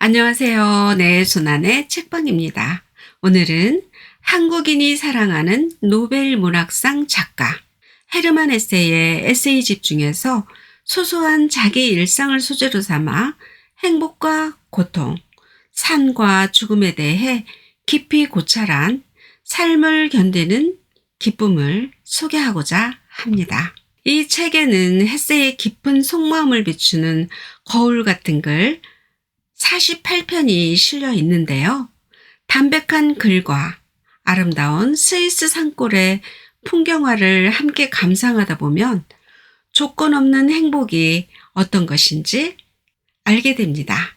안녕하세요. 내 손안의 책방입니다. 오늘은 한국인이 사랑하는 노벨 문학상 작가 헤르만 헤세의 에세이집 중에서 소소한 자기 일상을 소재로 삼아 행복과 고통, 삶과 죽음에 대해 깊이 고찰한 삶을 견디는 기쁨을 소개하고자 합니다. 이 책에는 헤세의 깊은 속마음을 비추는 거울 같은 글 48편이 실려 있는데요. 담백한 글과 아름다운 스위스 산골의 풍경화를 함께 감상하다 보면 조건 없는 행복이 어떤 것인지 알게 됩니다.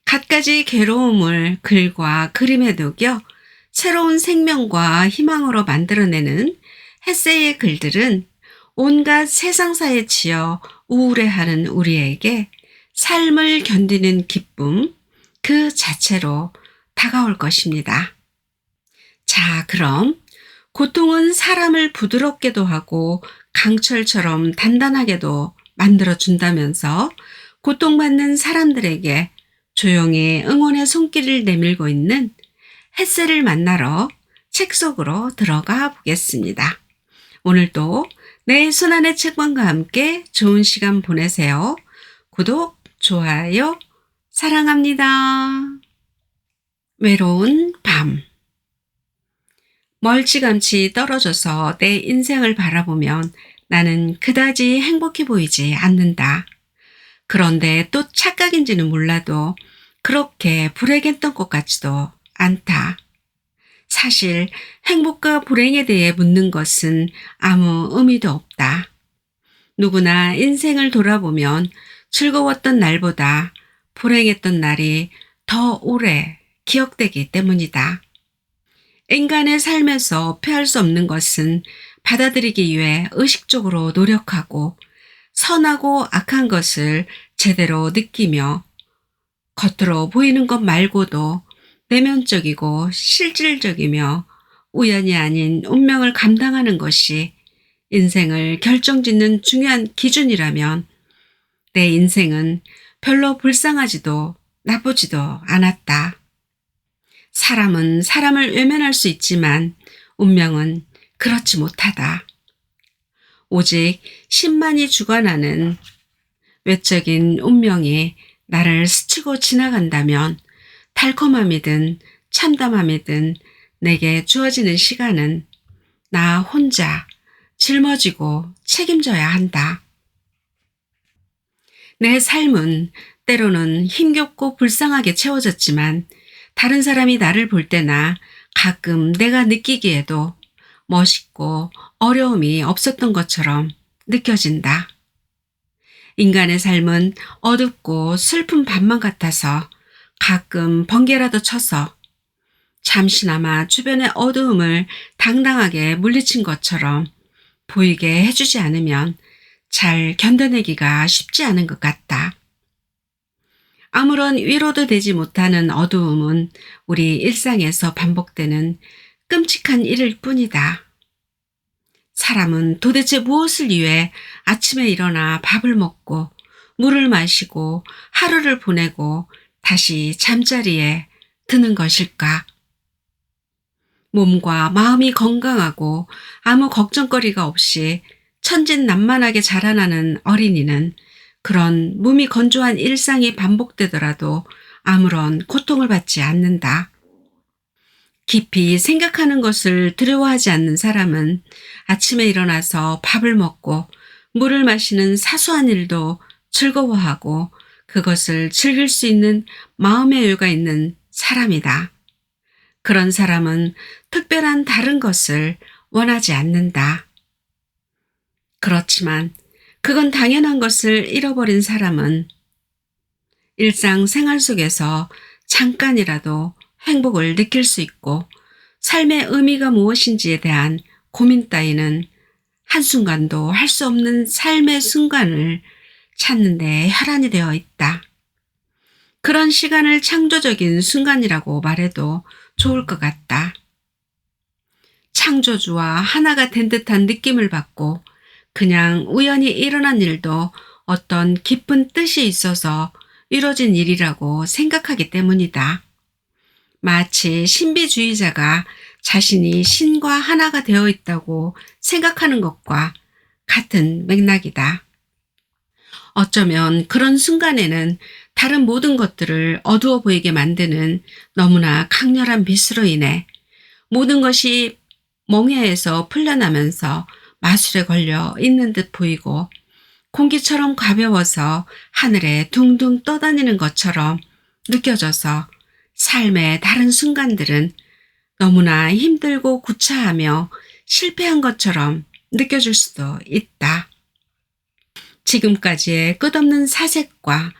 갖가지 괴로움을 글과 그림에 녹여 새로운 생명과 희망으로 만들어내는 헤세의 글들은 온갖 세상사에 치여 우울해하는 우리에게 삶을 견디는 기쁨 그 자체로 다가올 것입니다. 자, 그럼 고통은 사람을 부드럽게도 하고 강철처럼 단단하게도 만들어준다면서 고통받는 사람들에게 조용히 응원의 손길을 내밀고 있는 헤세를 만나러 책 속으로 들어가 보겠습니다. 오늘도 내 손안의 책방과 함께 좋은 시간 보내세요. 구독, 좋아요, 사랑합니다. 외로운 밤. 멀찌감치 떨어져서 내 인생을 바라보면 나는 그다지 행복해 보이지 않는다. 그런데 또 착각인지는 몰라도 그렇게 불행했던 것 같지도 않다. 사실 행복과 불행에 대해 묻는 것은 아무 의미도 없다. 누구나 인생을 돌아보면 즐거웠던 날보다 불행했던 날이 더 오래 기억되기 때문이다. 인간의 삶에서 피할 수 없는 것은 받아들이기 위해 의식적으로 노력하고 선하고 악한 것을 제대로 느끼며 겉으로 보이는 것 말고도 내면적이고 실질적이며 우연이 아닌 운명을 감당하는 것이 인생을 결정짓는 중요한 기준이라면 내 인생은 별로 불쌍하지도 나쁘지도 않았다. 사람은 사람을 외면할 수 있지만 운명은 그렇지 못하다. 오직 신만이 주관하는 외적인 운명이 나를 스치고 지나간다면 달콤함이든 참담함이든 내게 주어지는 시간은 나 혼자 짊어지고 책임져야 한다. 내 삶은 때로는 힘겹고 불쌍하게 채워졌지만 다른 사람이 나를 볼 때나 가끔 내가 느끼기에도 멋있고 어려움이 없었던 것처럼 느껴진다. 인간의 삶은 어둡고 슬픈 밤만 같아서 가끔 번개라도 쳐서 잠시나마 주변의 어두움을 당당하게 물리친 것처럼 보이게 해주지 않으면 잘 견뎌내기가 쉽지 않은 것 같다. 아무런 위로도 되지 못하는 어두움은 우리 일상에서 반복되는 끔찍한 일일 뿐이다. 사람은 도대체 무엇을 위해 아침에 일어나 밥을 먹고 물을 마시고 하루를 보내고 다시 잠자리에 드는 것일까? 몸과 마음이 건강하고 아무 걱정거리가 없이 천진난만하게 자라나는 어린이는 그런 몸이 건조한 일상이 반복되더라도 아무런 고통을 받지 않는다. 깊이 생각하는 것을 두려워하지 않는 사람은 아침에 일어나서 밥을 먹고 물을 마시는 사소한 일도 즐거워하고 그것을 즐길 수 있는 마음의 여유가 있는 사람이다. 그런 사람은 특별한 다른 것을 원하지 않는다. 그렇지만 그건 당연한 것을 잃어버린 사람은 일상생활 속에서 잠깐이라도 행복을 느낄 수 있고 삶의 의미가 무엇인지에 대한 고민 따위는 한순간도 할 수 없는 삶의 순간을 찾는 데 혈안이 되어 있다. 그런 시간을 창조적인 순간이라고 말해도 좋을 것 같다. 창조주와 하나가 된 듯한 느낌을 받고 그냥 우연히 일어난 일도 어떤 깊은 뜻이 있어서 이뤄진 일이라고 생각하기 때문이다. 마치 신비주의자가 자신이 신과 하나가 되어 있다고 생각하는 것과 같은 맥락이다. 어쩌면 그런 순간에는 다른 모든 것들을 어두워 보이게 만드는 너무나 강렬한 빛으로 인해 모든 것이 멍해에서 풀려나면서 마술에 걸려 있는 듯 보이고 공기처럼 가벼워서 하늘에 둥둥 떠다니는 것처럼 느껴져서 삶의 다른 순간들은 너무나 힘들고 구차하며 실패한 것처럼 느껴질 수도 있다. 지금까지의 끝없는 사색과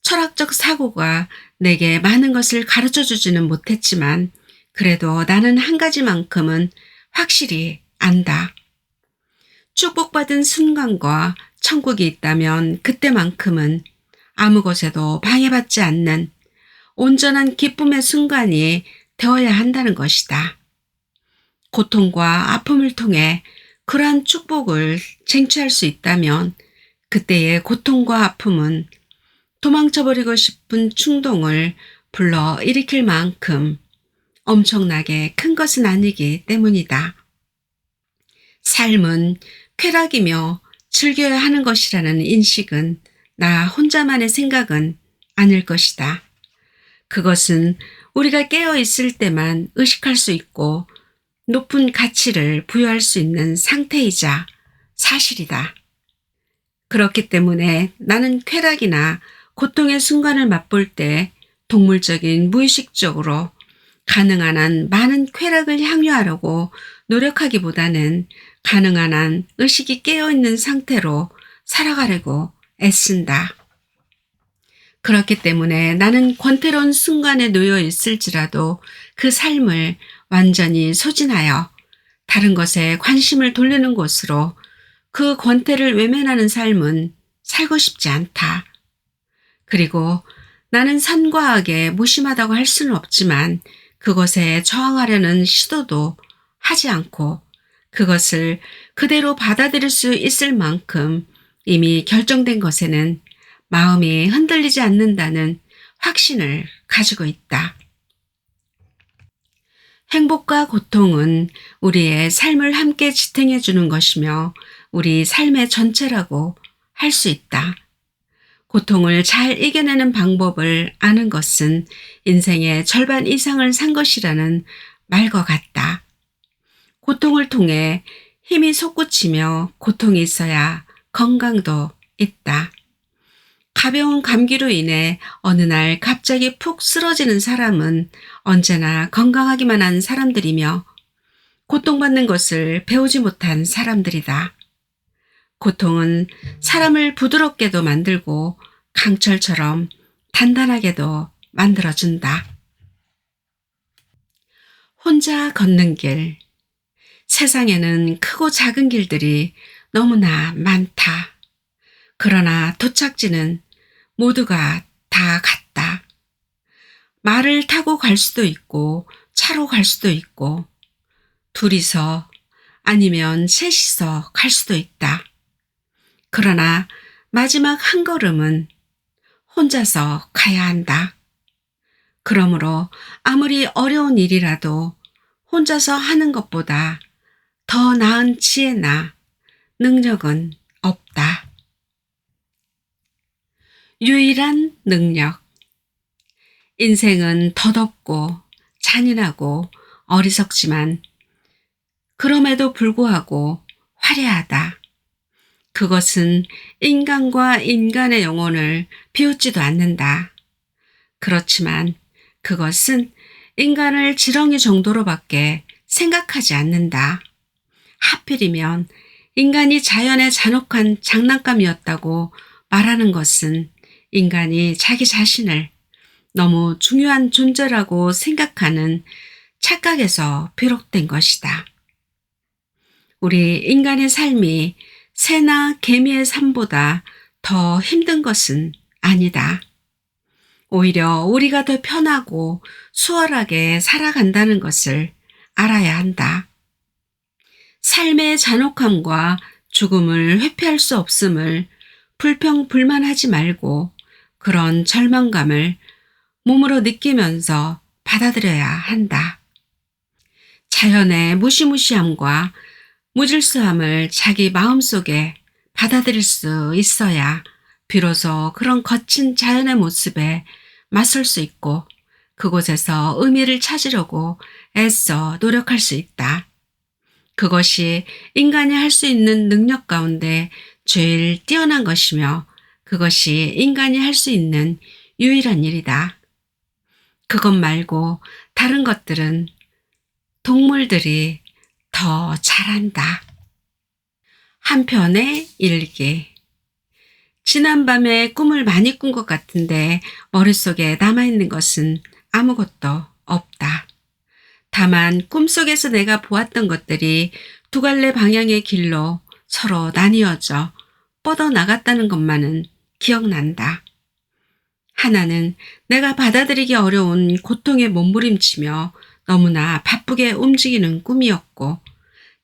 철학적 사고가 내게 많은 것을 가르쳐 주지는 못했지만 그래도 나는 한 가지만큼은 확실히 안다. 축복받은 순간과 천국이 있다면 그때만큼은 아무 것에도 방해받지 않는 온전한 기쁨의 순간이 되어야 한다는 것이다. 고통과 아픔을 통해 그러한 축복을 쟁취할 수 있다면 그때의 고통과 아픔은 도망쳐버리고 싶은 충동을 불러 일으킬 만큼 엄청나게 큰 것은 아니기 때문이다. 삶은 쾌락이며 즐겨야 하는 것이라는 인식은 나 혼자만의 생각은 아닐 것이다. 그것은 우리가 깨어 있을 때만 의식할 수 있고 높은 가치를 부여할 수 있는 상태이자 사실이다. 그렇기 때문에 나는 쾌락이나 고통의 순간을 맛볼 때 동물적인 무의식적으로 가능한 한 많은 쾌락을 향유하려고 노력하기보다는 가능한 한 의식이 깨어있는 상태로 살아가려고 애쓴다. 그렇기 때문에 나는 권태로운 순간에 놓여 있을지라도 그 삶을 완전히 소진하여 다른 것에 관심을 돌리는 것으로 그 권태를 외면하는 삶은 살고 싶지 않다. 그리고 나는 선과 악에 무심하다고 할 수는 없지만 그것에 저항하려는 시도도 하지 않고 그것을 그대로 받아들일 수 있을 만큼 이미 결정된 것에는 마음이 흔들리지 않는다는 확신을 가지고 있다. 행복과 고통은 우리의 삶을 함께 지탱해 주는 것이며 우리 삶의 전체라고 할 수 있다. 고통을 잘 이겨내는 방법을 아는 것은 인생의 절반 이상을 산 것이라는 말과 같다. 고통을 통해 힘이 솟구치며 고통이 있어야 건강도 있다. 가벼운 감기로 인해 어느 날 갑자기 푹 쓰러지는 사람은 언제나 건강하기만 한 사람들이며 고통받는 것을 배우지 못한 사람들이다. 고통은 사람을 부드럽게도 만들고 강철처럼 단단하게도 만들어준다. 혼자 걷는 길. 세상에는 크고 작은 길들이 너무나 많다. 그러나 도착지는 모두가 다 같다. 말을 타고 갈 수도 있고 차로 갈 수도 있고 둘이서 아니면 셋이서 갈 수도 있다. 그러나 마지막 한 걸음은 혼자서 가야 한다. 그러므로 아무리 어려운 일이라도 혼자서 하는 것보다 더 나은 지혜나 능력은 없다. 유일한 능력. 인생은 더덥고 잔인하고 어리석지만 그럼에도 불구하고 화려하다. 그것은 인간과 인간의 영혼을 비웃지도 않는다. 그렇지만 그것은 인간을 지렁이 정도로밖에 생각하지 않는다. 하필이면 인간이 자연의 잔혹한 장난감이었다고 말하는 것은 인간이 자기 자신을 너무 중요한 존재라고 생각하는 착각에서 비롯된 것이다. 우리 인간의 삶이 새나 개미의 삶보다 더 힘든 것은 아니다. 오히려 우리가 더 편하고 수월하게 살아간다는 것을 알아야 한다. 삶의 잔혹함과 죽음을 회피할 수 없음을 불평불만하지 말고 그런 절망감을 몸으로 느끼면서 받아들여야 한다. 자연의 무시무시함과 무질서함을 자기 마음속에 받아들일 수 있어야 비로소 그런 거친 자연의 모습에 맞설 수 있고 그곳에서 의미를 찾으려고 애써 노력할 수 있다. 그것이 인간이 할 수 있는 능력 가운데 제일 뛰어난 것이며 그것이 인간이 할 수 있는 유일한 일이다. 그것 말고 다른 것들은 동물들이 더 잘한다. 한편의 일기. 지난밤에 꿈을 많이 꾼 것 같은데 머릿속에 남아있는 것은 아무것도 없다. 다만 꿈속에서 내가 보았던 것들이 두 갈래 방향의 길로 서로 나뉘어져 뻗어나갔다는 것만은 기억난다. 하나는 내가 받아들이기 어려운 고통에 몸부림치며 너무나 바쁘게 움직이는 꿈이었고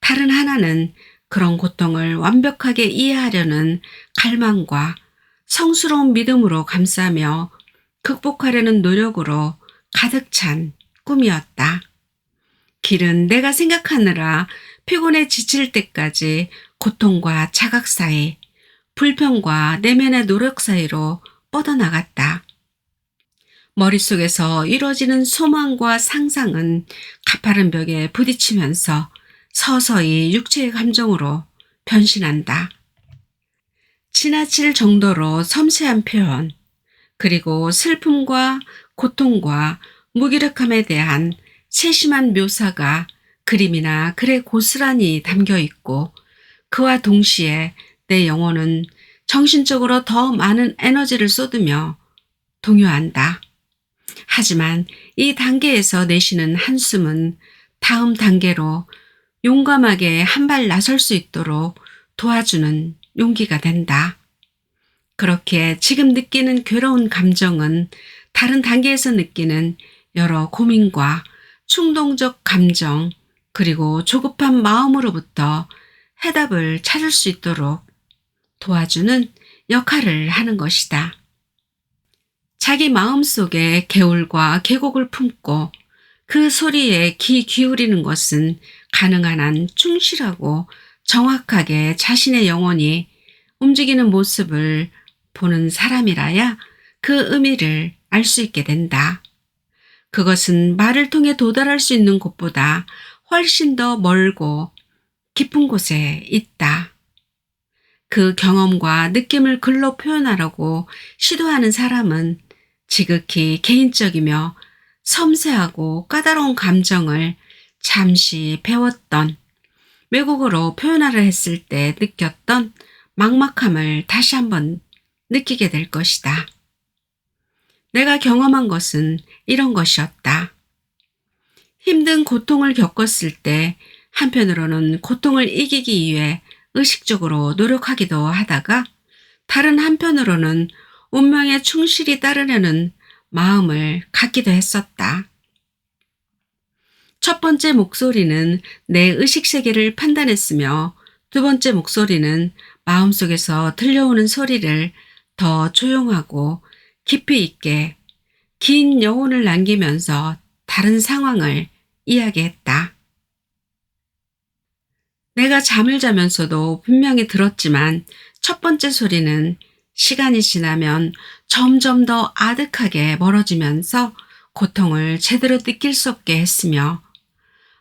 다른 하나는 그런 고통을 완벽하게 이해하려는 갈망과 성스러운 믿음으로 감싸며 극복하려는 노력으로 가득 찬 꿈이었다. 길은 내가 생각하느라 피곤해 지칠 때까지 고통과 자각 사이, 불평과 내면의 노력 사이로 뻗어나갔다. 머릿속에서 이루어지는 소망과 상상은 가파른 벽에 부딪히면서 서서히 육체의 감정으로 변신한다. 지나칠 정도로 섬세한 표현, 그리고 슬픔과 고통과 무기력함에 대한 세심한 묘사가 그림이나 글에 고스란히 담겨 있고 그와 동시에 내 영혼은 정신적으로 더 많은 에너지를 쏟으며 동요한다. 하지만 이 단계에서 내쉬는 한숨은 다음 단계로 용감하게 한 발 나설 수 있도록 도와주는 용기가 된다. 그렇게 지금 느끼는 괴로운 감정은 다른 단계에서 느끼는 여러 고민과 충동적 감정 그리고 조급한 마음으로부터 해답을 찾을 수 있도록 도와주는 역할을 하는 것이다. 자기 마음속에 개울과 계곡을 품고 그 소리에 귀 기울이는 것은 가능한 한 충실하고 정확하게 자신의 영혼이 움직이는 모습을 보는 사람이라야 그 의미를 알 수 있게 된다. 그것은 말을 통해 도달할 수 있는 곳보다 훨씬 더 멀고 깊은 곳에 있다. 그 경험과 느낌을 글로 표현하려고 시도하는 사람은 지극히 개인적이며 섬세하고 까다로운 감정을 잠시 배웠던 외국어로 표현하려 했을 때 느꼈던 막막함을 다시 한번 느끼게 될 것이다. 내가 경험한 것은 이런 것이었다. 힘든 고통을 겪었을 때 한편으로는 고통을 이기기 위해 의식적으로 노력하기도 하다가 다른 한편으로는 운명에 충실히 따르려는 마음을 갖기도 했었다. 첫 번째 목소리는 내 의식세계를 판단했으며 두 번째 목소리는 마음속에서 들려오는 소리를 더 조용하고 깊이 있게 긴 여운을 남기면서 다른 상황을 이야기했다. 내가 잠을 자면서도 분명히 들었지만 첫 번째 소리는 시간이 지나면 점점 더 아득하게 멀어지면서 고통을 제대로 느낄 수 없게 했으며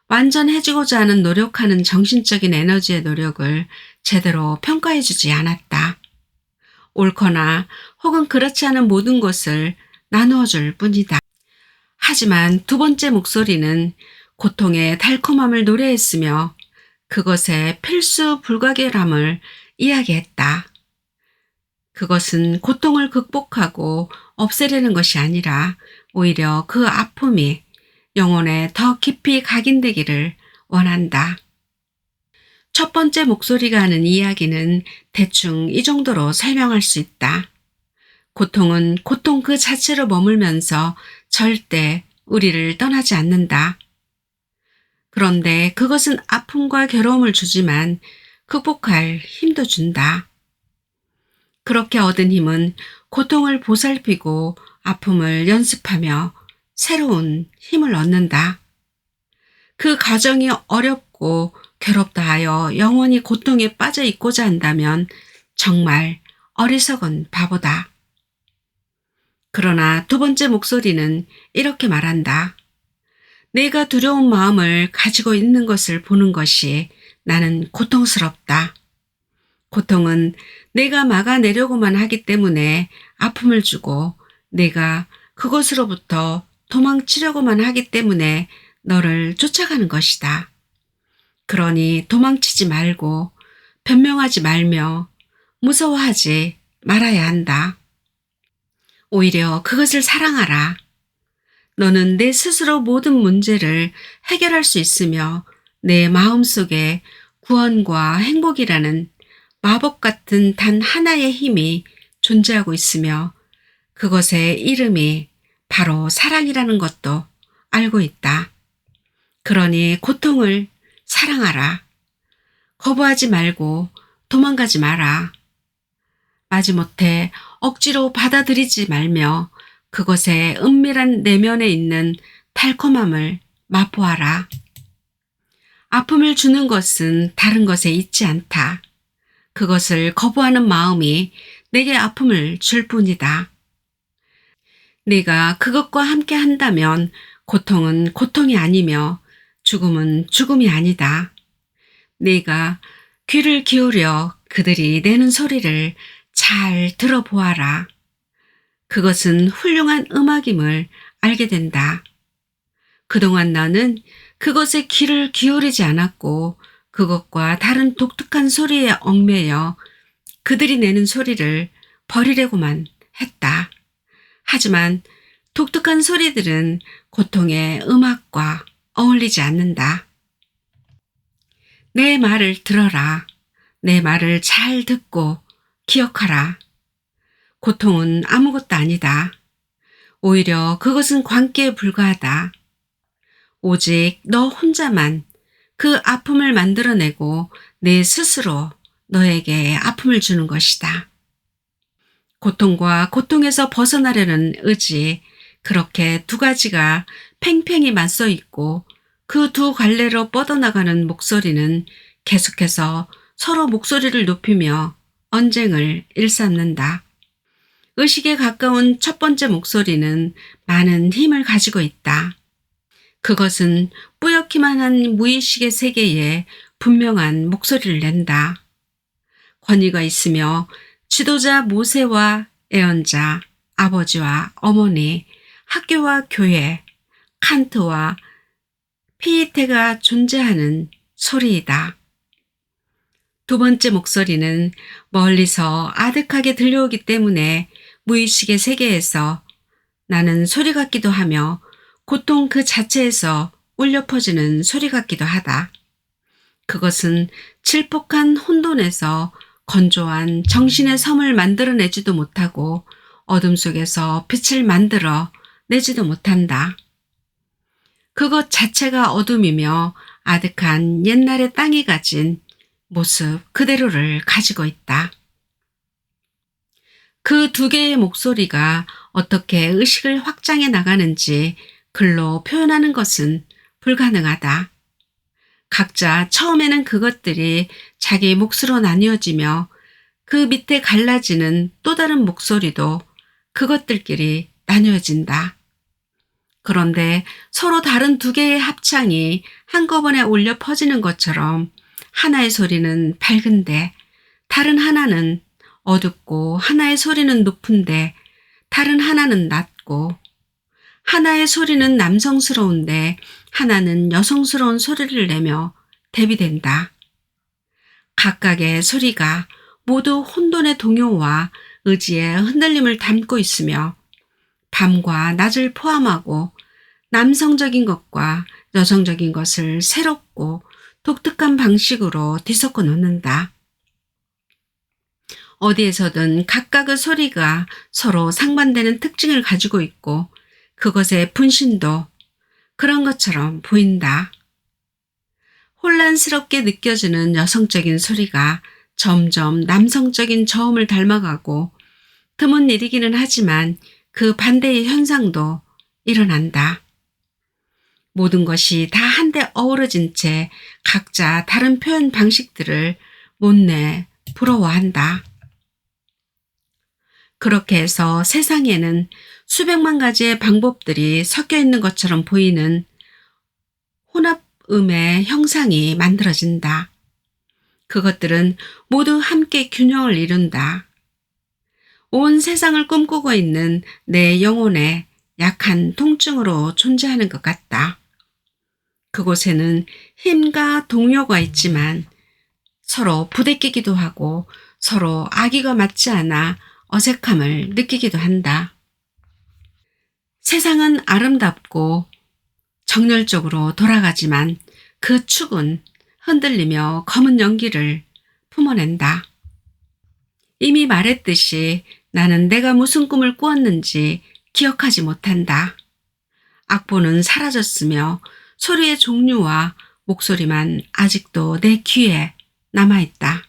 완전해지고자 하는 노력하는 정신적인 에너지의 노력을 제대로 평가해주지 않았다. 옳거나 혹은 그렇지 않은 모든 것을 나누어줄 뿐이다. 하지만 두 번째 목소리는 고통의 달콤함을 노래했으며 그것의 필수 불가결함을 이야기했다. 그것은 고통을 극복하고 없애려는 것이 아니라 오히려 그 아픔이 영혼에 더 깊이 각인되기를 원한다. 첫 번째 목소리가 하는 이야기는 대충 이 정도로 설명할 수 있다. 고통은 고통 그 자체로 머물면서 절대 우리를 떠나지 않는다. 그런데 그것은 아픔과 괴로움을 주지만 극복할 힘도 준다. 그렇게 얻은 힘은 고통을 보살피고 아픔을 연습하며 새로운 힘을 얻는다. 그 과정이 어렵고 괴롭다 하여 영원히 고통에 빠져 있고자 한다면 정말 어리석은 바보다. 그러나 두 번째 목소리는 이렇게 말한다. 내가 두려운 마음을 가지고 있는 것을 보는 것이 나는 고통스럽다. 고통은 내가 막아내려고만 하기 때문에 아픔을 주고 내가 그것으로부터 도망치려고만 하기 때문에 너를 쫓아가는 것이다. 그러니 도망치지 말고 변명하지 말며 무서워하지 말아야 한다. 오히려 그것을 사랑하라. 너는 내 스스로 모든 문제를 해결할 수 있으며 내 마음속에 구원과 행복이라는 마법 같은 단 하나의 힘이 존재하고 있으며 그것의 이름이 바로 사랑이라는 것도 알고 있다. 그러니 고통을 사랑하라. 거부하지 말고 도망가지 마라. 마지못해 억지로 받아들이지 말며 그것의 은밀한 내면에 있는 달콤함을 맛보아라. 아픔을 주는 것은 다른 것에 있지 않다. 그것을 거부하는 마음이 내게 아픔을 줄 뿐이다. 네가 그것과 함께 한다면 고통은 고통이 아니며 죽음은 죽음이 아니다. 네가 귀를 기울여 그들이 내는 소리를 잘 들어보아라. 그것은 훌륭한 음악임을 알게 된다. 그동안 나는 그것에 귀를 기울이지 않았고 그것과 다른 독특한 소리에 얽매여 그들이 내는 소리를 버리려고만 했다. 하지만 독특한 소리들은 고통의 음악과 어울리지 않는다. 내 말을 들어라. 내 말을 잘 듣고 기억하라. 고통은 아무것도 아니다. 오히려 그것은 광기에 불과하다. 오직 너 혼자만 그 아픔을 만들어내고 내 스스로 너에게 아픔을 주는 것이다. 고통과 고통에서 벗어나려는 의지, 그렇게 두 가지가 팽팽히 맞서 있고 그 두 갈래로 뻗어나가는 목소리는 계속해서 서로 목소리를 높이며 언쟁을 일삼는다. 의식에 가까운 첫 번째 목소리는 많은 힘을 가지고 있다. 그것은 뿌옇기만 한 무의식의 세계에 분명한 목소리를 낸다. 권위가 있으며 지도자 모세와 예언자, 아버지와 어머니, 학교와 교회, 칸트와 피이테가 존재하는 소리이다. 두 번째 목소리는 멀리서 아득하게 들려오기 때문에 무의식의 세계에서 나는 소리 같기도 하며 고통 그 자체에서 울려 퍼지는 소리 같기도 하다. 그것은 질폭한 혼돈에서 건조한 정신의 섬을 만들어내지도 못하고 어둠 속에서 빛을 만들어 내지도 못한다. 그것 자체가 어둠이며 아득한 옛날의 땅이 가진 모습 그대로를 가지고 있다. 그 두 개의 목소리가 어떻게 의식을 확장해 나가는지 글로 표현하는 것은 불가능하다. 각자 처음에는 그것들이 자기 몫으로 나뉘어지며 그 밑에 갈라지는 또 다른 목소리도 그것들끼리 나뉘어진다. 그런데 서로 다른 두 개의 합창이 한꺼번에 울려 퍼지는 것처럼 하나의 소리는 밝은데 다른 하나는 어둡고 하나의 소리는 높은데 다른 하나는 낮고 하나의 소리는 남성스러운데 하나는 여성스러운 소리를 내며 대비된다. 각각의 소리가 모두 혼돈의 동요와 의지의 흔들림을 담고 있으며 밤과 낮을 포함하고 남성적인 것과 여성적인 것을 새롭고 독특한 방식으로 뒤섞어 놓는다. 어디에서든 각각의 소리가 서로 상반되는 특징을 가지고 있고 그것의 분신도 그런 것처럼 보인다. 혼란스럽게 느껴지는 여성적인 소리가 점점 남성적인 저음을 닮아가고 드문 일이기는 하지만 그 반대의 현상도 일어난다. 모든 것이 다 한데 어우러진 채 각자 다른 표현 방식들을 못내 부러워한다. 그렇게 해서 세상에는 수백만 가지의 방법들이 섞여 있는 것처럼 보이는 혼합음의 형상이 만들어진다. 그것들은 모두 함께 균형을 이룬다. 온 세상을 꿈꾸고 있는 내 영혼의 약한 통증으로 존재하는 것 같다. 그곳에는 힘과 동요가 있지만 서로 부대끼기도 하고 서로 아기가 맞지 않아 어색함을 느끼기도 한다. 세상은 아름답고 정열적으로 돌아가지만 그 축은 흔들리며 검은 연기를 품어낸다. 이미 말했듯이 나는 내가 무슨 꿈을 꾸었는지 기억하지 못한다. 악보는 사라졌으며 소리의 종류와 목소리만 아직도 내 귀에 남아있다.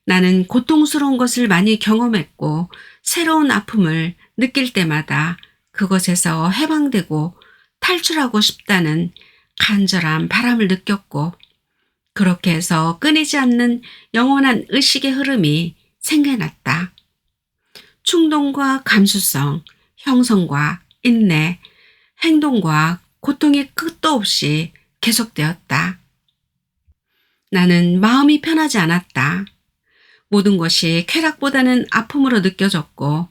나는 고통스러운 것을 많이 경험했고 새로운 아픔을 느낄 때마다 그것에서 해방되고 탈출하고 싶다는 간절한 바람을 느꼈고 그렇게 해서 끊이지 않는 영원한 의식의 흐름이 생겨났다. 충동과 감수성, 형성과 인내, 행동과 고통이 끝도 없이 계속되었다. 나는 마음이 편하지 않았다. 모든 것이 쾌락보다는 아픔으로 느껴졌고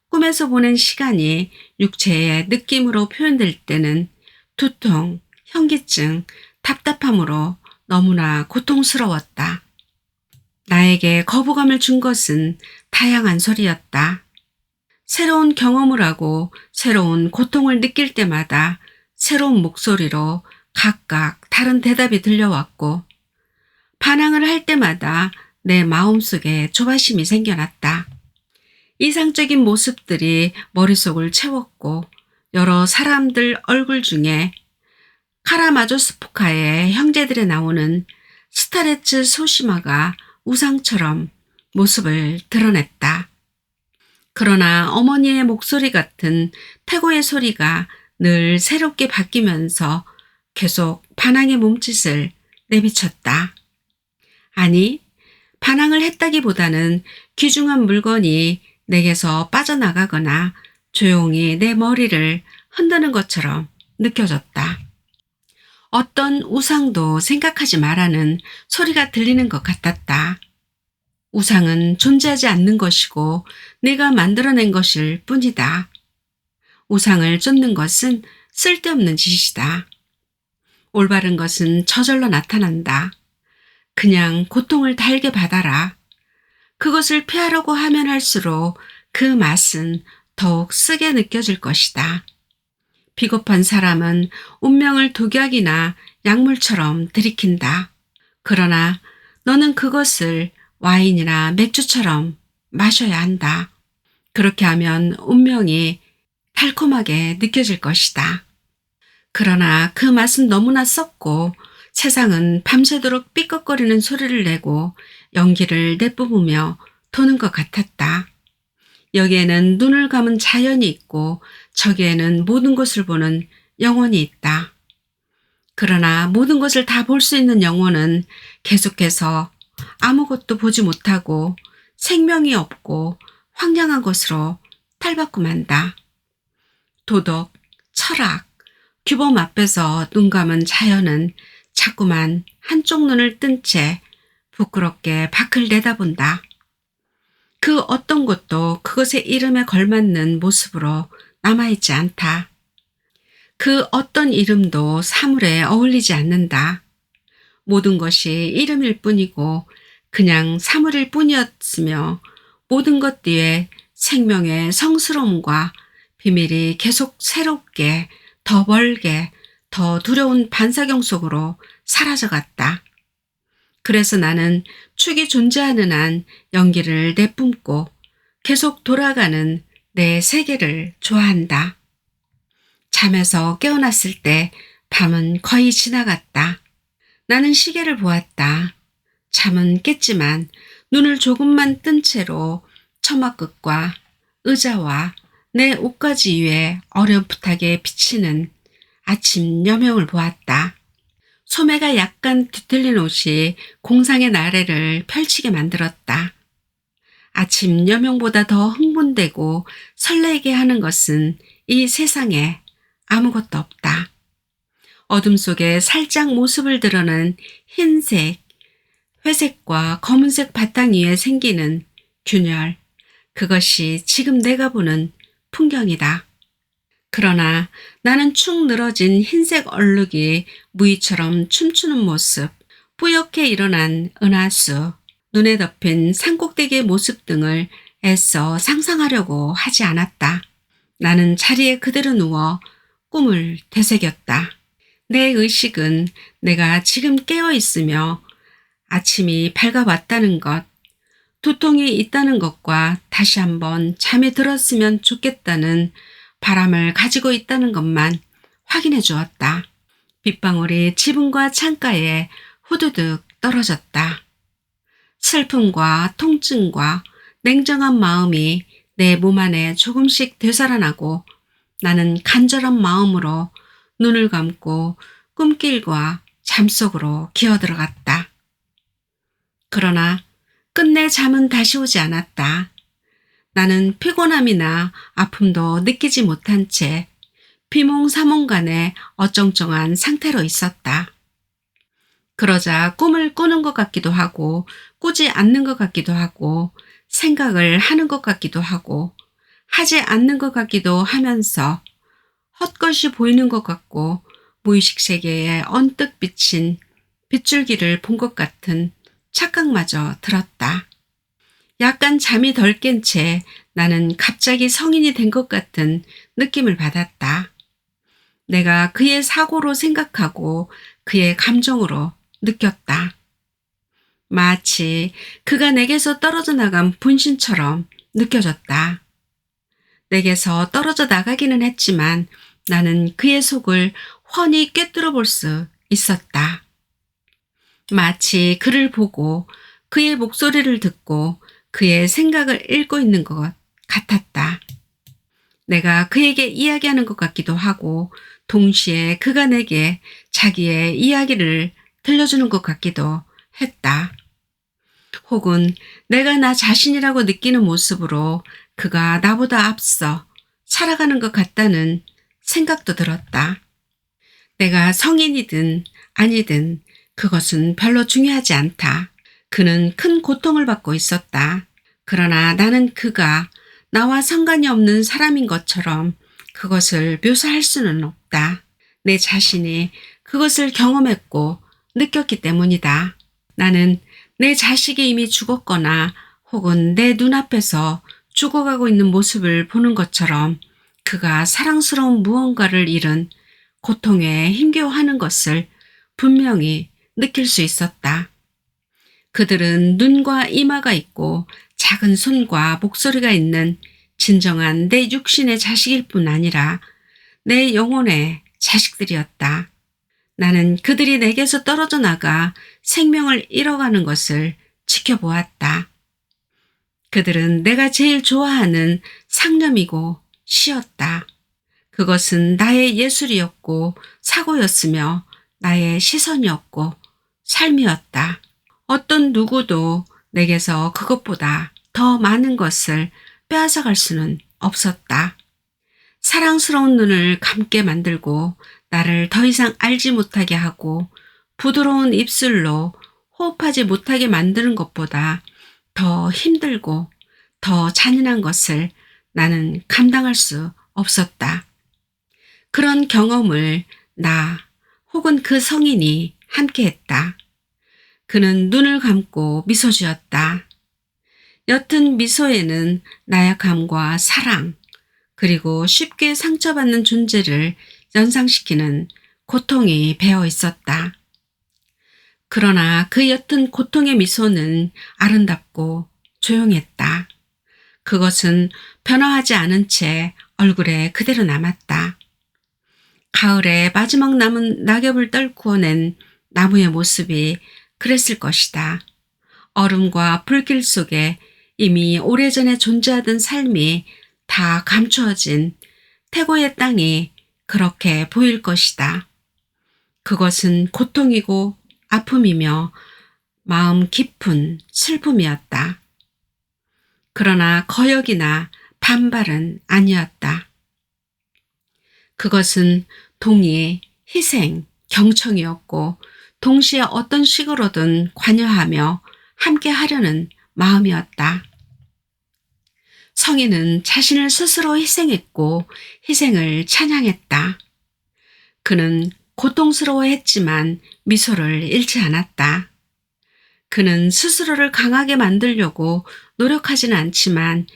꿈에서 보낸 시간이 육체의 느낌으로 표현될 때는 두통, 현기증, 답답함으로 너무나 고통스러웠다. 나에게 거부감을 준 것은 다양한 소리였다. 새로운 경험을 하고 새로운 고통을 느낄 때마다 새로운 목소리로 각각 다른 대답이 들려왔고 반항을 할 때마다 내 마음속에 조바심이 생겨났다. 이상적인 모습들이 머릿속을 채웠고 여러 사람들 얼굴 중에 카라마조스포카의 형제들에 나오는 스타레츠 소시마가 우상처럼 모습을 드러냈다. 그러나 어머니의 목소리 같은 태고의 소리가 늘 새롭게 바뀌면서 계속 반항의 몸짓을 내비쳤다. 아니, 반항을 했다기보다는 귀중한 물건이 내게서 빠져나가거나 조용히 내 머리를 흔드는 것처럼 느껴졌다. 어떤 우상도 생각하지 말라는 소리가 들리는 것 같았다. 우상은 존재하지 않는 것이고 내가 만들어낸 것일 뿐이다. 우상을 쫓는 것은 쓸데없는 짓이다. 올바른 것은 저절로 나타난다. 그냥 고통을 달게 받아라. 그것을 피하려고 하면 할수록 그 맛은 더욱 쓰게 느껴질 것이다. 비겁한 사람은 운명을 독약이나 약물처럼 들이킨다. 그러나 너는 그것을 와인이나 맥주처럼 마셔야 한다. 그렇게 하면 운명이 달콤하게 느껴질 것이다. 그러나 그 맛은 너무나 썩고 세상은 밤새도록 삐걱거리는 소리를 내고 연기를 내뿜으며 도는 것 같았다. 여기에는 눈을 감은 자연이 있고 저기에는 모든 것을 보는 영혼이 있다. 그러나 모든 것을 다 볼 수 있는 영혼은 계속해서 아무것도 보지 못하고 생명이 없고 황량한 것으로 탈바꿈 한다. 도덕, 철학, 규범 앞에서 눈 감은 자연은 자꾸만 한쪽 눈을 뜬 채 부끄럽게 밖을 내다본다. 그 어떤 것도 그것의 이름에 걸맞는 모습으로 남아있지 않다. 그 어떤 이름도 사물에 어울리지 않는다. 모든 것이 이름일 뿐이고 그냥 사물일 뿐이었으며 모든 것 뒤에 생명의 성스러움과 비밀이 계속 새롭게, 더 멀게, 더 두려운 반사경 속으로 사라져갔다. 그래서 나는 축이 존재하는 한 연기를 내뿜고 계속 돌아가는 내 세계를 좋아한다. 잠에서 깨어났을 때 밤은 거의 지나갔다. 나는 시계를 보았다. 잠은 깼지만 눈을 조금만 뜬 채로 처마 끝과 의자와 내 옷가지 위에 어렴풋하게 비치는 아침 여명을 보았다. 소매가 약간 뒤틀린 옷이 공상의 나래를 펼치게 만들었다. 아침 여명보다 더 흥분되고 설레게 하는 것은 이 세상에 아무것도 없다. 어둠 속에 살짝 모습을 드러낸 흰색, 회색과 검은색 바탕 위에 생기는 균열, 그것이 지금 내가 보는 풍경이다. 그러나 나는 축 늘어진 흰색 얼룩이 무의처럼 춤추는 모습, 뿌옇게 일어난 은하수, 눈에 덮인 산꼭대기의 모습 등을 애써 상상하려고 하지 않았다. 나는 자리에 그대로 누워 꿈을 되새겼다. 내 의식은 내가 지금 깨어 있으며 아침이 밝아왔다는 것, 두통이 있다는 것과 다시 한번 잠에 들었으면 좋겠다는 바람을 가지고 있다는 것만 확인해 주었다. 빗방울이 지붕과 창가에 후두둑 떨어졌다. 슬픔과 통증과 냉정한 마음이 내 몸 안에 조금씩 되살아나고 나는 간절한 마음으로 눈을 감고 꿈길과 잠속으로 기어들어갔다. 그러나 끝내 잠은 다시 오지 않았다. 나는 피곤함이나 아픔도 느끼지 못한 채 비몽사몽간의 어쩡쩡한 상태로 있었다. 그러자 꿈을 꾸는 것 같기도 하고 꾸지 않는 것 같기도 하고 생각을 하는 것 같기도 하고 하지 않는 것 같기도 하면서 헛것이 보이는 것 같고 무의식 세계에 언뜻 비친 빗줄기를 본 것 같은 착각마저 들었다. 약간 잠이 덜 깬 채 나는 갑자기 성인이 된 것 같은 느낌을 받았다. 내가 그의 사고로 생각하고 그의 감정으로 느꼈다. 마치 그가 내게서 떨어져 나간 분신처럼 느껴졌다. 내게서 떨어져 나가기는 했지만 나는 그의 속을 훤히 꿰뚫어 볼 수 있었다. 마치 그를 보고 그의 목소리를 듣고 그의 생각을 읽고 있는 것 같았다. 내가 그에게 이야기하는 것 같기도 하고 동시에 그가 내게 자기의 이야기를 들려주는 것 같기도 했다. 혹은 내가 나 자신이라고 느끼는 모습으로 그가 나보다 앞서 살아가는 것 같다는 생각도 들었다. 내가 성인이든 아니든 그것은 별로 중요하지 않다. 그는 큰 고통을 받고 있었다. 그러나 나는 그가 나와 상관이 없는 사람인 것처럼 그것을 묘사할 수는 없다. 내 자신이 그것을 경험했고 느꼈기 때문이다. 나는 내 자식이 이미 죽었거나 혹은 내 눈앞에서 죽어가고 있는 모습을 보는 것처럼 그가 사랑스러운 무언가를 잃은 고통에 힘겨워하는 것을 분명히 느낄 수 있었다. 그들은 눈과 이마가 있고 작은 손과 목소리가 있는 진정한 내 육신의 자식일 뿐 아니라 내 영혼의 자식들이었다. 나는 그들이 내게서 떨어져 나가 생명을 잃어가는 것을 지켜보았다. 그들은 내가 제일 좋아하는 상념이고 시였다. 그것은 나의 예술이었고 사고였으며 나의 시선이었고 삶이었다. 어떤 누구도 내게서 그것보다 더 많은 것을 빼앗아갈 수는 없었다. 사랑스러운 눈을 감게 만들고 나를 더 이상 알지 못하게 하고 부드러운 입술로 호흡하지 못하게 만드는 것보다 더 힘들고 더 잔인한 것을 나는 감당할 수 없었다. 그런 경험을 나 혹은 그 성인이 함께했다. 그는 눈을 감고 미소 지었다. 옅은 미소에는 나약함과 사랑, 그리고 쉽게 상처받는 존재를 연상시키는 고통이 배어 있었다. 그러나 그 옅은 고통의 미소는 아름답고 조용했다. 그것은 변화하지 않은 채 얼굴에 그대로 남았다. 가을에 마지막 남은 낙엽을 떨구어낸 나무의 모습이 그랬을 것이다. 얼음과 불길 속에 이미 오래전에 존재하던 삶이 다 감추어진 태고의 땅이 그렇게 보일 것이다. 그것은 고통이고 아픔이며 마음 깊은 슬픔이었다. 그러나 거역이나 반발은 아니었다. 그것은 동의, 희생, 경청이었고 동시에 어떤 식으로든 관여하며 함께 하려는 마음이었다. 성인은 자신을 스스로 희생했고 희생을 찬양했다. 그는 고통스러워했지만 미소를 잃지 않았다. 그는 스스로를 강하게 만들려고 노력하지는 않지만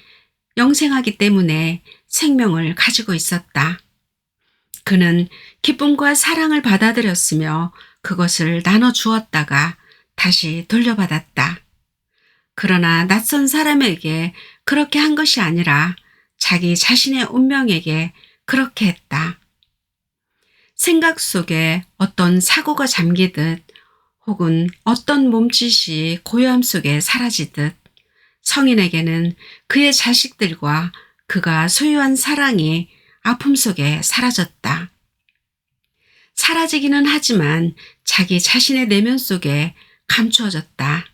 영생하기 때문에 생명을 가지고 있었다. 그는 기쁨과 사랑을 받아들였으며 그것을 나눠주었다가 다시 돌려받았다. 그러나 낯선 사람에게 그렇게 한 것이 아니라 자기 자신의 운명에게 그렇게 했다. 생각 속에 어떤 사고가 잠기듯 혹은 어떤 몸짓이 고요함 속에 사라지듯 성인에게는 그의 자식들과 그가 소유한 사랑이 아픔 속에 사라졌다. 사라지기는 하지만 자기 자신의 내면 속에 감추어졌다.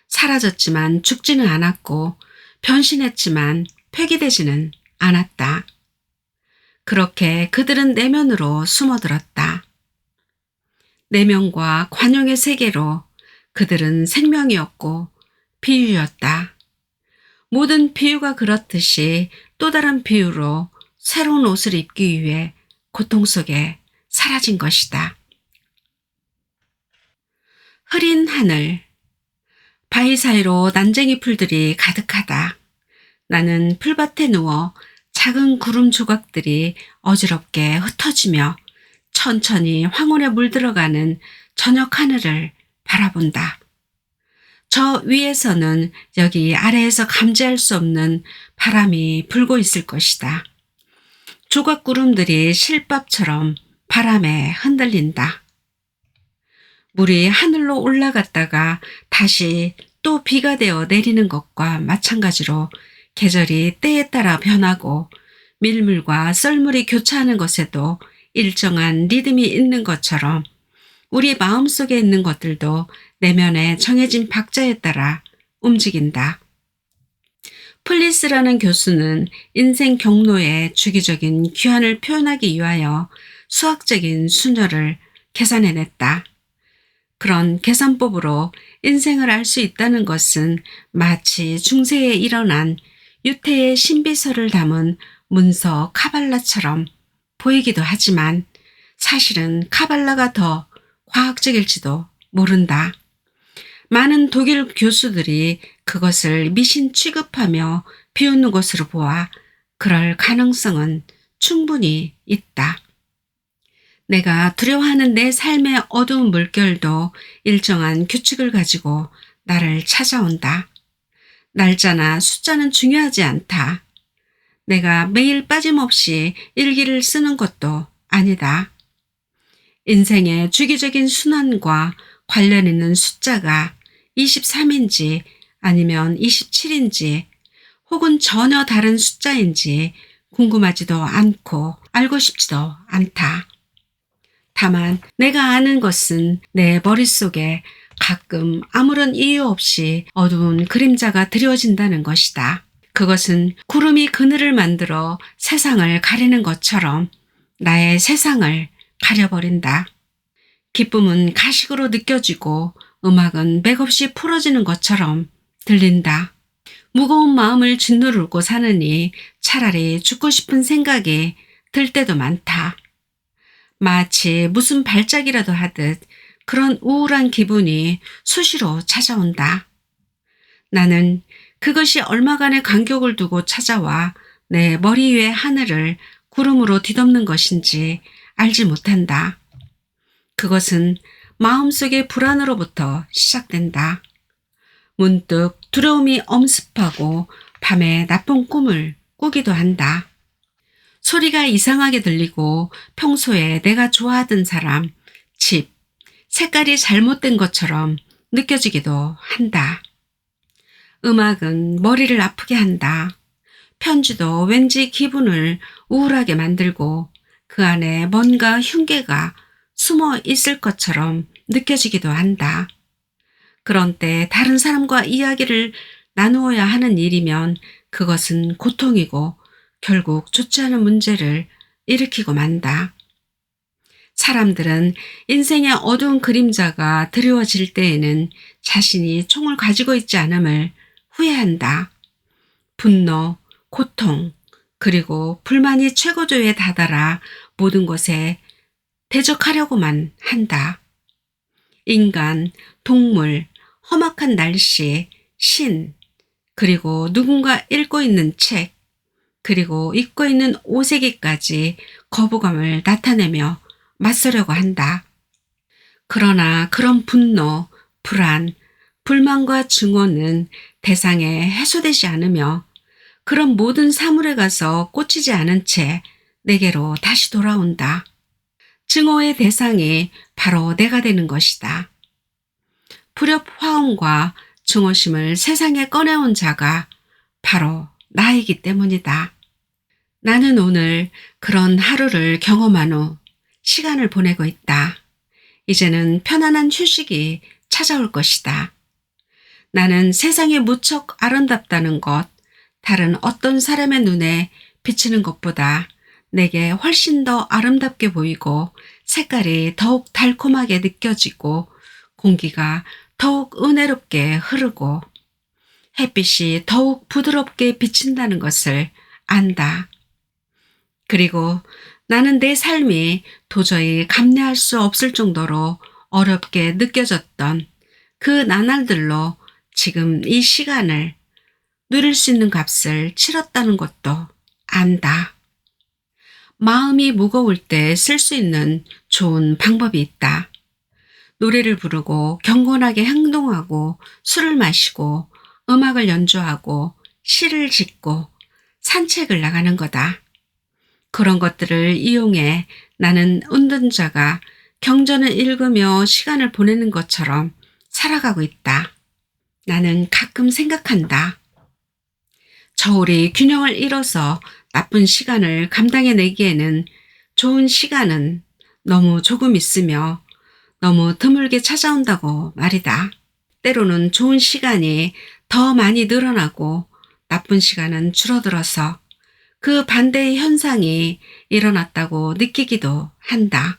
사라졌지만 죽지는 않았고 변신했지만 폐기되지는 않았다. 그렇게 그들은 내면으로 숨어들었다. 내면과 관용의 세계로 그들은 생명이었고 비유였다. 모든 비유가 그렇듯이 또 다른 비유로 새로운 옷을 입기 위해 고통 속에 사라진 것이다. 흐린 하늘, 바위 사이로 난쟁이 풀들이 가득하다. 나는 풀밭에 누워 작은 구름 조각들이 어지럽게 흩어지며 천천히 황혼에 물들어가는 저녁 하늘을 바라본다. 저 위에서는 여기 아래에서 감지할 수 없는 바람이 불고 있을 것이다. 조각 구름들이 실밥처럼 바람에 흔들린다. 물이 하늘로 올라갔다가 다시 또 비가 되어 내리는 것과 마찬가지로 계절이 때에 따라 변하고 밀물과 썰물이 교차하는 것에도 일정한 리듬이 있는 것처럼 우리 마음속에 있는 것들도 내면에 정해진 박자에 따라 움직인다. 플리스라는 교수는 인생 경로의 주기적인 귀환을 표현하기 위하여 수학적인 수녀를 계산해냈다. 그런 계산법으로 인생을 알 수 있다는 것은 마치 중세에 일어난 유태의 신비설을 담은 문서 카발라처럼 보이기도 하지만 사실은 카발라가 더 과학적일지도 모른다. 많은 독일 교수들이 그것을 미신 취급하며 비웃는 것으로 보아 그럴 가능성은 충분히 있다. 내가 두려워하는 내 삶의 어두운 물결도 일정한 규칙을 가지고 나를 찾아온다. 날짜나 숫자는 중요하지 않다. 내가 매일 빠짐없이 일기를 쓰는 것도 아니다. 인생의 주기적인 순환과 관련 있는 숫자가 23인지 아니면 27인지 혹은 전혀 다른 숫자인지 궁금하지도 않고 알고 싶지도 않다. 다만 내가 아는 것은 내 머릿속에 가끔 아무런 이유 없이 어두운 그림자가 드리워진다는 것이다. 그것은 구름이 그늘을 만들어 세상을 가리는 것처럼 나의 세상을 가려버린다. 기쁨은 가식으로 느껴지고 음악은 맥없이 풀어지는 것처럼 들린다. 무거운 마음을 짓누르고 사느니 차라리 죽고 싶은 생각이 들 때도 많다. 마치 무슨 발작이라도 하듯 그런 우울한 기분이 수시로 찾아온다. 나는 그것이 얼마간의 간격을 두고 찾아와 내 머리 위의 하늘을 구름으로 뒤덮는 것인지 알지 못한다. 그것은 마음속의 불안으로부터 시작된다. 문득 두려움이 엄습하고 밤에 나쁜 꿈을 꾸기도 한다. 소리가 이상하게 들리고 평소에 내가 좋아하던 사람, 집, 색깔이 잘못된 것처럼 느껴지기도 한다. 음악은 머리를 아프게 한다. 편지도 왠지 기분을 우울하게 만들고 그 안에 뭔가 흉계가 숨어 있을 것처럼 느껴지기도 한다. 그런 때 다른 사람과 이야기를 나누어야 하는 일이면 그것은 고통이고 결국 좋지 않은 문제를 일으키고 만다. 사람들은 인생의 어두운 그림자가 드리워질 때에는 자신이 총을 가지고 있지 않음을 후회한다. 분노, 고통, 그리고 불만이 최고조에 다다라 모든 것에 대적하려고만 한다. 인간, 동물, 험악한 날씨, 신, 그리고 누군가 읽고 있는 책, 그리고 입고 있는 옷에게까지 거부감을 나타내며 맞서려고 한다. 그러나 그런 분노, 불안, 불만과 증오는 대상에 해소되지 않으며 그런 모든 사물에 가서 꽂히지 않은 채 내게로 다시 돌아온다. 증오의 대상이 바로 내가 되는 것이다. 불협화음과 증오심을 세상에 꺼내온 자가 바로 나이기 때문이다. 나는 오늘 그런 하루를 경험한 후 시간을 보내고 있다. 이제는 편안한 휴식이 찾아올 것이다. 나는 세상이 무척 아름답다는 것, 다른 어떤 사람의 눈에 비치는 것보다 내게 훨씬 더 아름답게 보이고 색깔이 더욱 달콤하게 느껴지고 공기가 더욱 은혜롭게 흐르고 햇빛이 더욱 부드럽게 비친다는 것을 안다. 그리고 나는 내 삶이 도저히 감내할 수 없을 정도로 어렵게 느껴졌던 그 나날들로 지금 이 시간을 누릴 수 있는 값을 치렀다는 것도 안다. 마음이 무거울 때 쓸 수 있는 좋은 방법이 있다. 노래를 부르고 경건하게 행동하고 술을 마시고 음악을 연주하고 시를 짓고 산책을 나가는 거다. 그런 것들을 이용해 나는 은둔자가 경전을 읽으며 시간을 보내는 것처럼 살아가고 있다. 나는 가끔 생각한다. 저울이 균형을 잃어서 나쁜 시간을 감당해내기에는 좋은 시간은 너무 조금 있으며 너무 드물게 찾아온다고 말이다. 때로는 좋은 시간이 더 많이 늘어나고 나쁜 시간은 줄어들어서 그 반대의 현상이 일어났다고 느끼기도 한다.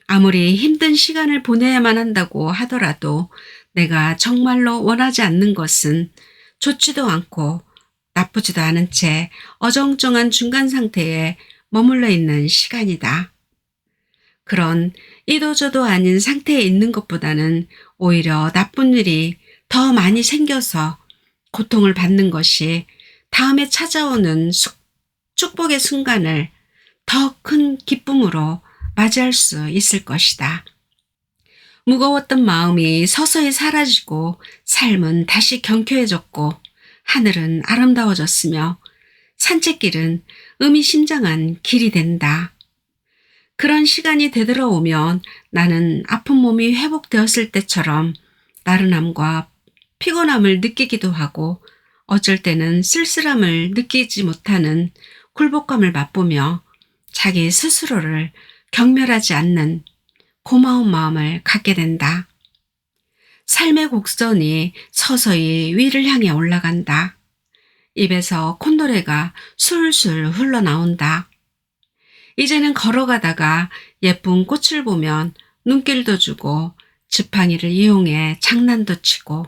아무리 힘든 시간을 보내야만 한다고 하더라도 내가 정말로 원하지 않는 것은 좋지도 않고 나쁘지도 않은 채 어정쩡한 중간 상태에 머물러 있는 시간이다. 그런 이도저도 아닌 상태에 있는 것보다는 오히려 나쁜 일이 더 많이 생겨서 고통을 받는 것이 다음에 찾아오는 축복의 순간을 더 큰 기쁨으로 맞이할 수 있을 것이다. 무거웠던 마음이 서서히 사라지고 삶은 다시 경쾌해졌고 하늘은 아름다워졌으며 산책길은 의미심장한 길이 된다. 그런 시간이 되돌아오면 나는 아픈 몸이 회복되었을 때처럼 나른함과 피곤함을 느끼기도 하고 어쩔 때는 쓸쓸함을 느끼지 못하는 굴복감을 맛보며 자기 스스로를 경멸하지 않는 고마운 마음을 갖게 된다. 삶의 곡선이 서서히 위를 향해 올라간다. 입에서 콧노래가 술술 흘러나온다. 이제는 걸어가다가 예쁜 꽃을 보면 눈길도 주고 지팡이를 이용해 장난도 치고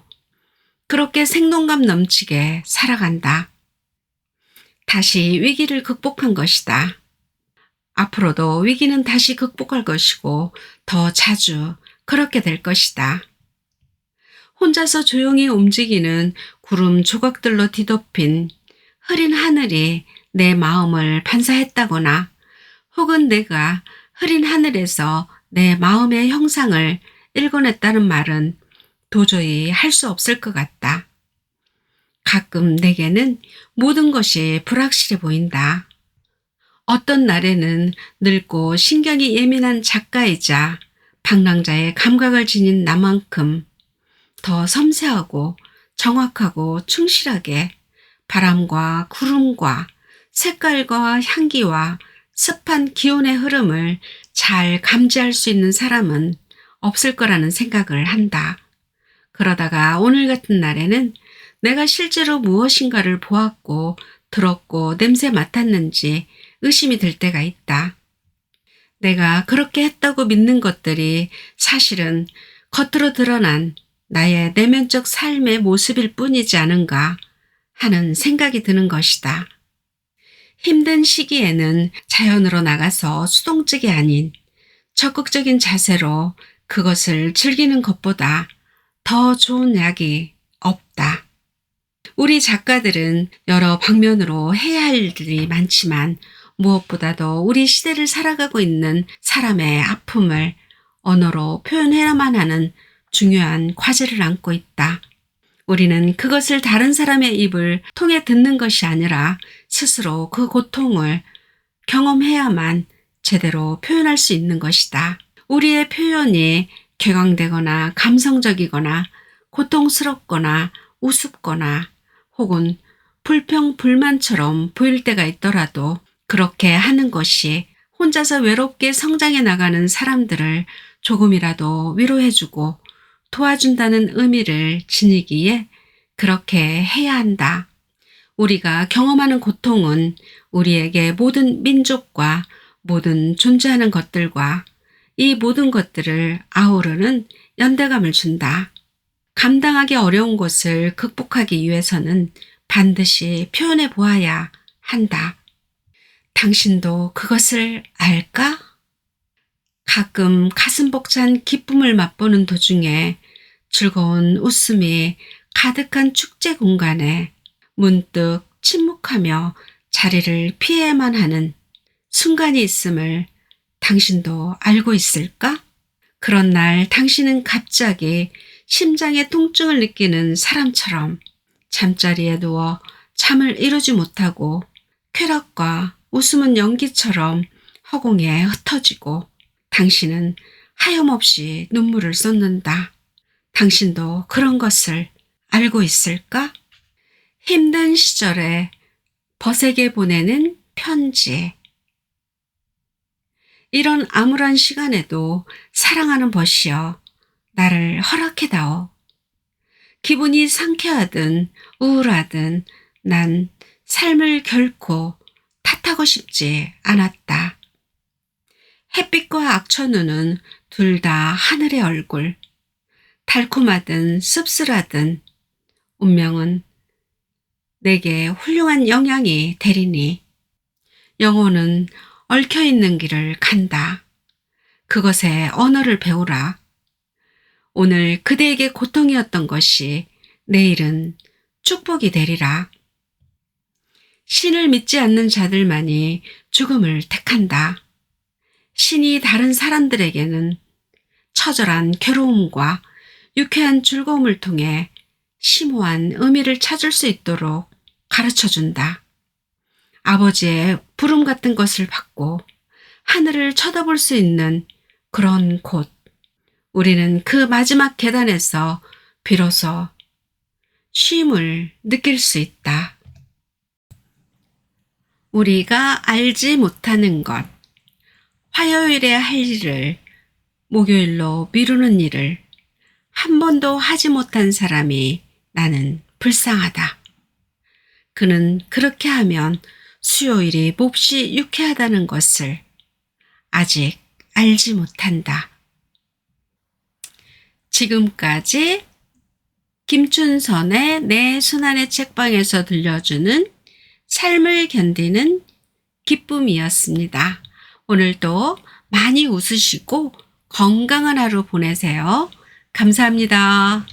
그렇게 생동감 넘치게 살아간다. 다시 위기를 극복한 것이다. 앞으로도 위기는 다시 극복할 것이고 더 자주 그렇게 될 것이다. 혼자서 조용히 움직이는 구름 조각들로 뒤덮인 흐린 하늘이 내 마음을 반사했다거나 혹은 내가 흐린 하늘에서 내 마음의 형상을 읽어냈다는 말은 도저히 할 수 없을 것 같다. 가끔 내게는 모든 것이 불확실해 보인다. 어떤 날에는 늙고 신경이 예민한 작가이자 방랑자의 감각을 지닌 나만큼 더 섬세하고 정확하고 충실하게 바람과 구름과 색깔과 향기와 습한 기온의 흐름을 잘 감지할 수 있는 사람은 없을 거라는 생각을 한다. 그러다가 오늘 같은 날에는 내가 실제로 무엇인가를 보았고 들었고 냄새 맡았는지 의심이 들 때가 있다. 내가 그렇게 했다고 믿는 것들이 사실은 겉으로 드러난 나의 내면적 삶의 모습일 뿐이지 않은가 하는 생각이 드는 것이다. 힘든 시기에는 자연으로 나가서 수동적이 아닌 적극적인 자세로 그것을 즐기는 것보다 더 좋은 약이 없다. 우리 작가들은 여러 방면으로 해야 할 일들이 많지만 무엇보다도 우리 시대를 살아가고 있는 사람의 아픔을 언어로 표현해야만 하는 중요한 과제를 안고 있다. 우리는 그것을 다른 사람의 입을 통해 듣는 것이 아니라 스스로 그 고통을 경험해야만 제대로 표현할 수 있는 것이다. 우리의 표현이 격앙되거나 감성적이거나 고통스럽거나 우습거나 혹은 불평불만처럼 보일 때가 있더라도 그렇게 하는 것이 혼자서 외롭게 성장해 나가는 사람들을 조금이라도 위로해주고 도와준다는 의미를 지니기에 그렇게 해야 한다. 우리가 경험하는 고통은 우리에게 모든 민족과 모든 존재하는 것들과 이 모든 것들을 아우르는 연대감을 준다. 감당하기 어려운 것을 극복하기 위해서는 반드시 표현해 보아야 한다. 당신도 그것을 알까? 가끔 가슴 벅찬 기쁨을 맛보는 도중에 즐거운 웃음이 가득한 축제 공간에 문득 침묵하며 자리를 피해야만 하는 순간이 있음을 당신도 알고 있을까? 그런 날 당신은 갑자기 심장의 통증을 느끼는 사람처럼 잠자리에 누워 잠을 이루지 못하고 쾌락과 웃음은 연기처럼 허공에 흩어지고 당신은 하염없이 눈물을 쏟는다. 당신도 그런 것을 알고 있을까? 힘든 시절에 벗에게 보내는 편지. 이런 암울한 시간에도 사랑하는 벗이여 나를 허락해다오. 기분이 상쾌하든 우울하든 난 삶을 결코 탓하고 싶지 않았다. 햇빛과 악천후는 둘 다 하늘의 얼굴. 달콤하든 씁쓸하든 운명은 내게 훌륭한 영향이 되리니 영혼은 얽혀있는 길을 간다. 그것의 언어를 배우라. 오늘 그대에게 고통이었던 것이 내일은 축복이 되리라. 신을 믿지 않는 자들만이 죽음을 택한다. 신이 다른 사람들에게는 처절한 괴로움과 유쾌한 즐거움을 통해 심오한 의미를 찾을 수 있도록 가르쳐준다. 아버지의 부름 같은 것을 받고 하늘을 쳐다볼 수 있는 그런 곳. 우리는 그 마지막 계단에서 비로소 쉼을 느낄 수 있다. 우리가 알지 못하는 것. 화요일에 할 일을 목요일로 미루는 일을 한 번도 하지 못한 사람이 나는 불쌍하다. 그는 그렇게 하면 수요일이 몹시 유쾌하다는 것을 아직 알지 못한다. 지금까지 김춘선의 내 손안의 책방에서 들려주는 삶을 견디는 기쁨이었습니다. 오늘도 많이 웃으시고 건강한 하루 보내세요. 감사합니다.